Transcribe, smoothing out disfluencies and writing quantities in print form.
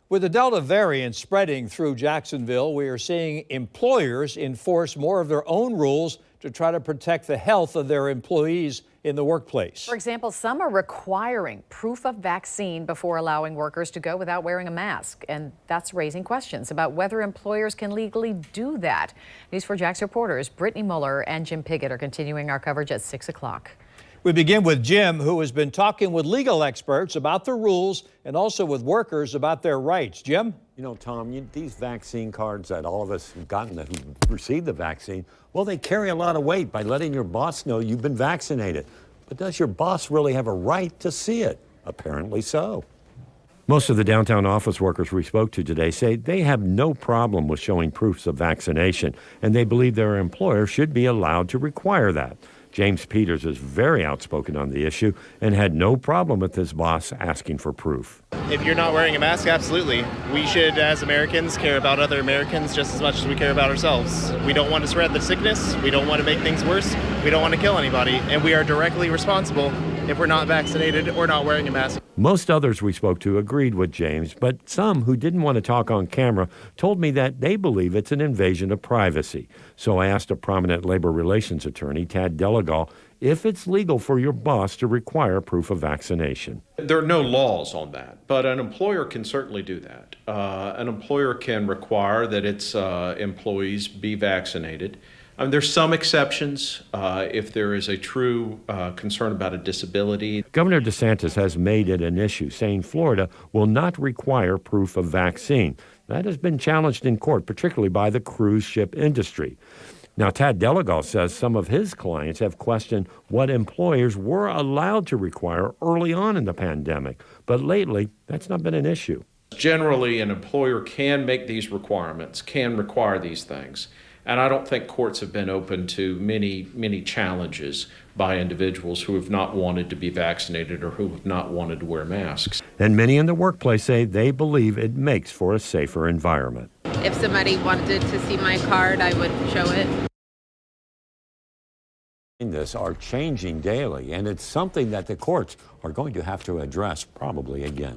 With the Delta variant spreading through Jacksonville, we are seeing employers enforce more of their own rules to try to protect the health of their employees in the workplace. For example, some are requiring proof of vaccine before allowing workers to go without wearing a mask. And that's raising questions about whether employers can legally do that. News4JAX reporters Brittany Muller and Jim Piggott are continuing our coverage at 6 o'clock. We begin with Jim, who has been talking with legal experts about the rules and also with workers about their rights. Jim? You know, Tom, these vaccine cards that all of us have gotten who received the vaccine, well, they carry a lot of weight by letting your boss know you've been vaccinated. But does your boss really have a right to see it? Apparently so. Most of the downtown office workers we spoke to today say they have no problem with showing proofs of vaccination, and they believe their employer should be allowed to require that. James Peters is very outspoken on the issue and had no problem with his boss asking for proof. If you're not wearing a mask, absolutely. We should, as Americans, care about other Americans just as much as we care about ourselves. We don't want to spread the sickness. We don't want to make things worse. We don't want to kill anybody. And we are directly responsible if we're not vaccinated or not wearing a mask. Most others we spoke to agreed with James, but some who didn't want to talk on camera told me that they believe it's an invasion of privacy. So I asked a prominent labor relations attorney, Tad Delagal, if it's legal for your boss to require proof of vaccination. There are no laws on that, but an employer can certainly do that. An employer can require that its employees be vaccinated. There's some exceptions if there is a true concern about a disability. Governor DeSantis has made it an issue, saying Florida will not require proof of vaccine. That has been challenged in court, particularly by the cruise ship industry. Now, Tad Delagal says some of his clients have questioned what employers were allowed to require early on in the pandemic, but lately that's not been an issue. Generally, an employer can make these requirements, can require these things. And I don't think courts have been open to many challenges by individuals who have not wanted to be vaccinated or who have not wanted to wear masks. And many in the workplace say they believe it makes for a safer environment. If somebody wanted to see my card, I would show it. This are changing daily, and it's something that the courts are going to have to address probably again.